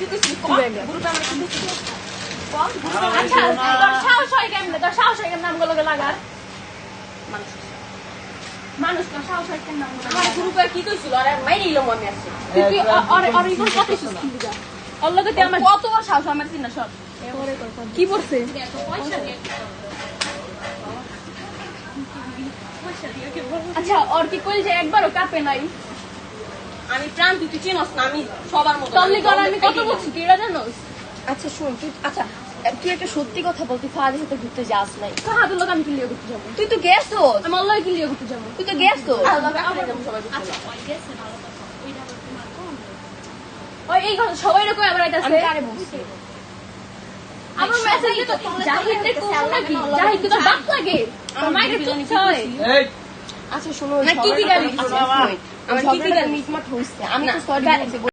কি কইছিস গ্রুপে আমরা কি দিছি আচ্ছা তোর সাহস হয় কেমনে তোর সাহস হয় কেমনে আমগুলো লাগার মানুষ তো সাহস হয় কেমনে আমার গ্রুপে কি কইছিল আরে মাইরে ইলো মনে আছে তুই আর ইগোর কত কিছু কি যা আল্লাহকে তে আমার কত সাহস আমার চিন্তা সব কি করছে আচ্ছা আর কি কইল যে একবারও কাপে নাই আমি প্রাণ তুই চিনস না আমি সবার মতো তল্লি কর আমি কত বলছি তুই এটা জানোস আচ্ছা শুন তুই আচ্ছা তুই একটা সত্যি কথা বল তুই ফাদের সাথে ঘুরতে যাস নাই কাহা তো লোক আমি কিলিয়ে করতে যাবো তুই তো গেছো আমি আল্লাহ কিলিয়ে করতে যাবো তুই তো গেছো ওই এই কথা সবাই রকম আবার আইতাছে আমি কারে বলছি আমার মেসেজে তো জাহিদের কোন নাকি জাহিদ তো বাপ লাগে আমার মাইরে তো ছয় আচ্ছা শোনো না কি কি গালি আমার কি কি মিটমাট হইছে আমি তো সরি বলছি